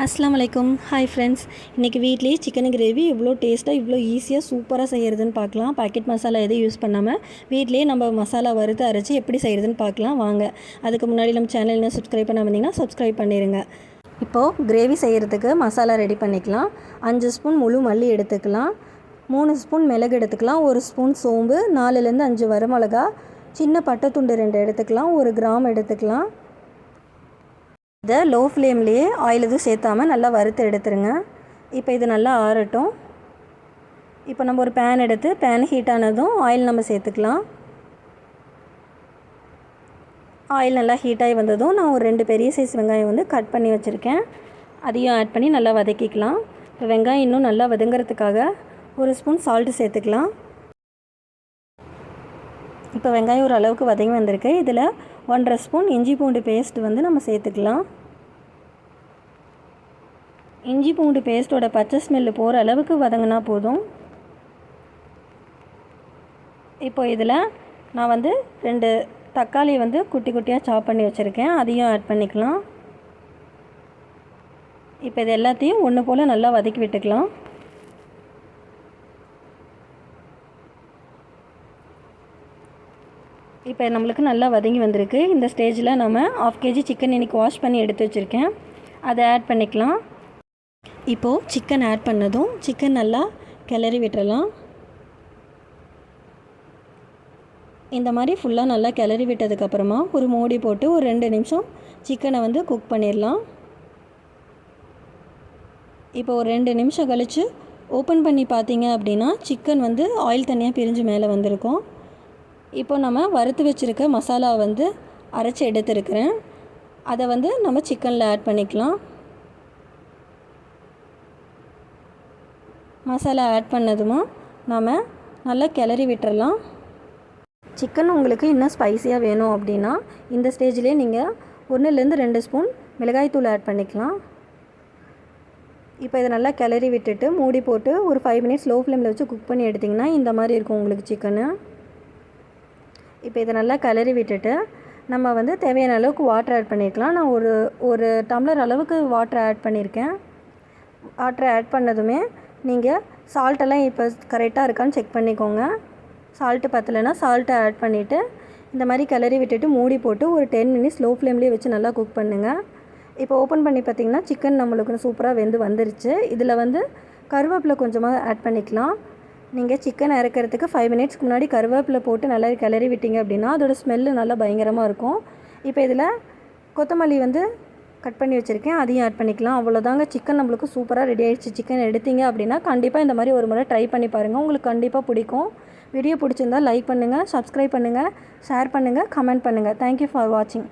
அஸ்ஸலாமு அலைக்கும். Hi friends, இன்றைக்கி வீட்லேயே சிக்கன் கிரேவி இவ்வளோ டேஸ்ட்டாக இவ்வளோ ஈஸியாக சூப்பராக செய்கிறதுன்னு பார்க்கலாம். பாக்கெட் மசாலா எதுவும் யூஸ் பண்ணாமல் வீட்லேயே நம்ம மசாலா வறுத்து அரைச்சி எப்படி செய்கிறதுன்னு பார்க்கலாம் வாங்க. அதுக்கு முன்னாடி நம்ம சேனல் இன்னும் சப்ஸ்கிரைப் பண்ண வந்தீங்கன்னா சப்ஸ்கிரைப் பண்ணிடுங்க. இப்போது கிரேவி செய்கிறதுக்கு மசாலா ரெடி பண்ணிக்கலாம். 5 ஸ்பூன் முழு மல்லி எடுத்துக்கலாம், 3 ஸ்பூன் மிளகு எடுத்துக்கலாம், 1 ஸ்பூன் சோம்பு, 4லேருந்து 5 வரமிளகா, சின்ன பட்டை துண்டு 2 எடுத்துக்கலாம், 1 கிராம் எடுத்துக்கலாம். இதை லோ ஃப்ளேம்லேயே ஆயில் எதுவும் சேர்த்தாமல் நல்லா வறுத்து எடுத்துருங்க. இப்போ இது நல்லா ஆறட்டும். இப்போ நம்ம ஒரு பேன் எடுத்து பேன் ஹீட் ஆனதும் ஆயில் நம்ம சேர்த்துக்கலாம். ஆயில் நல்லா ஹீட்டாகி வந்ததும் நான் ஒரு 2 பெரிய சைஸ் வெங்காயம் கட் பண்ணி வச்சுருக்கேன், அதையும் ஆட் பண்ணி நல்லா வதக்கிக்கலாம். இப்போ வெங்காயம் இன்னும் நல்லா வதங்கிறதுக்காக 1 ஸ்பூன் சால்ட்டு சேர்த்துக்கலாம். இப்போ வெங்காயம் ஒரு அளவுக்கு வதங்கி வந்திருக்கு. இதில் 1.5 ஸ்பூன் இஞ்சி பூண்டு பேஸ்ட் நம்ம சேர்த்துக்கலாம். இஞ்சி பூண்டு பேஸ்ட்டோட பச்சை ஸ்மெல்லு போகிற அளவுக்கு வதங்கினா போதும். இப்போ இதில் நான் 2 தக்காளி குட்டி குட்டியாக சாப் பண்ணி வச்சுருக்கேன், அதையும் ஆட் பண்ணிக்கலாம். இப்போ இது எல்லாத்தையும் ஒன்று போல் நல்லா வதக்கி விட்டுக்கலாம். இப்போ நம்மளுக்கு நல்லா வதங்கி வந்திருக்கு. இந்த ஸ்டேஜில் நம்ம 1/2 kg சிக்கன் இன்றைக்கி வாஷ் பண்ணி எடுத்து வச்சுருக்கேன், அதை ஆட் பண்ணிக்கலாம். இப்போது சிக்கன் ஆட் பண்ணதும் சிக்கன் நல்லா கிளறி விட்டுறலாம். இந்த மாதிரி ஃபுல்லாக நல்லா கிளறி விட்டதுக்கப்புறமா ஒரு மூடி போட்டு ஒரு 2 நிமிஷம் சிக்கனை குக் பண்ணிடலாம். இப்போ ஒரு 2 நிமிஷம் கழித்து ஓப்பன் பண்ணி பார்த்தீங்க அப்படின்னா சிக்கன் ஆயில் தனியாக பிரிஞ்சு மேலே வந்திருக்கும். இப்போ நம்ம வறுத்து வச்சுருக்க மசாலா அரைச்சி எடுத்துருக்கிறேன், அதை நம்ம சிக்கனில் ஆட் பண்ணிக்கலாம். மசாலா ஆட் பண்ணதுமா நாம் நல்லா கிளறி விட்டுறலாம். சிக்கன் உங்களுக்கு இன்னும் ஸ்பைஸியாக வேணும் அப்படின்னா இந்த ஸ்டேஜ்லேயே நீங்கள் 1லேருந்து 2 ஸ்பூன் மிளகாய்த்தூள் ஆட் பண்ணிக்கலாம். இப்போ இதை நல்லா கிளறி விட்டுட்டு மூடி போட்டு ஒரு 5 மினிட்ஸ் லோ ஃப்ளேமில் வச்சு குக் பண்ணி எடுத்திங்கன்னா இந்த மாதிரி இருக்கும் உங்களுக்கு சிக்கனு. இப்போ இதை நல்லா கிளறி விட்டுட்டு நம்ம தேவையான அளவுக்கு வாட்டர் ஆட் பண்ணிக்கலாம். நான் ஒரு டம்ளர் அளவுக்கு வாட்டர் ஆட் பண்ணியிருக்கேன். வாட்டர் ஆட் பண்ணதுமே நீங்கள் சால்ட்டெல்லாம் இப்போ கரெக்டாக இருக்கான்னு செக் பண்ணிக்கோங்க. சால்ட்டு பத்தலைன்னா சால்ட்டை ஆட் பண்ணிவிட்டு இந்த மாதிரி கிளறி விட்டுட்டு மூடி போட்டு ஒரு 10 மினிட்ஸ் லோ ஃப்ளேம்லேயே வச்சு நல்லா குக் பண்ணுங்கள். இப்போ ஓப்பன் பண்ணி பார்த்திங்கன்னா சிக்கன் நம்மளுக்கு சூப்பராக வந்துருச்சு. இதில் கருவேப்பிலை கொஞ்சமாக ஆட் பண்ணிக்கலாம். நீங்கள் சிக்கன் இறக்கிறதுக்கு 5 மினிட்ஸ்க்கு முன்னாடி கருவேப்பிலை போட்டு நல்லா கிளறி விட்டீங்க அப்படின்னா அதோட ஸ்மெல்லு நல்லா பயங்கரமாக இருக்கும். இப்போ இதில் கொத்தமல்லி கட் பண்ணி வச்சுருக்கேன், அதையும் ஆட் பண்ணிக்கலாம். அவ்வளோதாங்க, சிக்கன் நம்மளுக்கு சூப்பராக ரெடி ஆகிடுச்சு. சிக்கன் எடுத்தீங்க அப்படின்னா கண்டிப்பாக இந்த மாதிரி ஒரு முறை ட்ரை பண்ணி பாருங்கள், உங்களுக்கு கண்டிப்பாக பிடிக்கும். வீடியோ பிடிச்சிருந்தால் லைக் பண்ணுங்கள், சப்ஸ்கிரைப் பண்ணுங்கள், ஷேர் பண்ணுங்கள், கமெண்ட் பண்ணுங்கள். தேங்க்யூ ஃபார் வாட்சிங்.